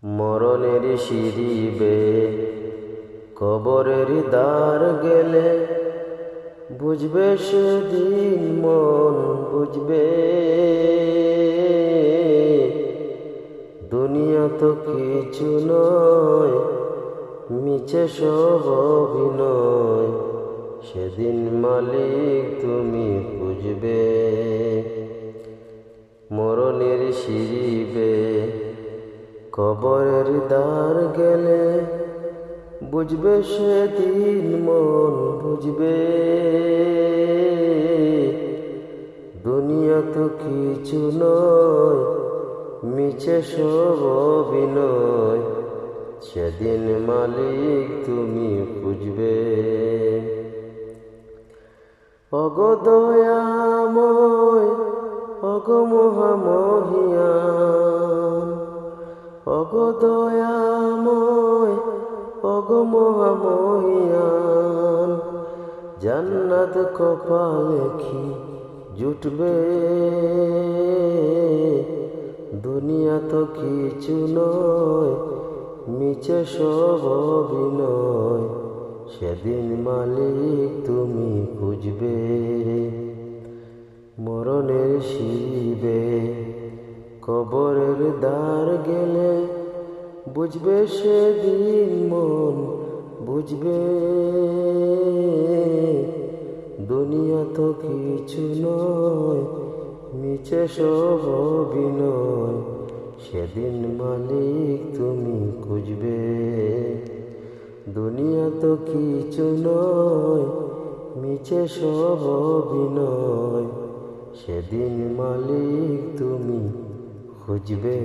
মরণের সিঁড়ি বেয়ে কবরের দ্বার গেলে বুঝবে সেদিন মন বুঝবে, দুনিয়া তো কিছু নয় মিছে সব অভিনয়, সেদিন মালিক তুমি বুঝবে। মরণের সিঁড়ি বেয়ে কবরের দ্বার গেলে বুঝবে সেদিন মন বুঝবে, দুনিয়া তো কিছু নয় মিছে সব অভিনয়, সেদিন মালিক তুমি বুঝবে। ওগো দয়াময় ওগো মহামহিয়ান, ওগো দয়াময় ওগো মহামহিয়ান, জান্নাত কপালে কি জুটবে, দুনিয়া তো কিছু নয় মিছে সব অভিনয়, সেদিন মালিক তুমি বুঝবে। মরণের সিঁড়ি বেয়ে কবরের দ্বার গেলে বুঝবে সেদিন মন বুঝবে, দুনিয়া তো কিছু নয় মিছে সব অভিনয়, সেদিন মালিক তুমি খুঁজবে। দুনিয়া তো কিছু নয় মিছে সব অভিনয়, সেদিন মালিক তুমি খুঁজবে।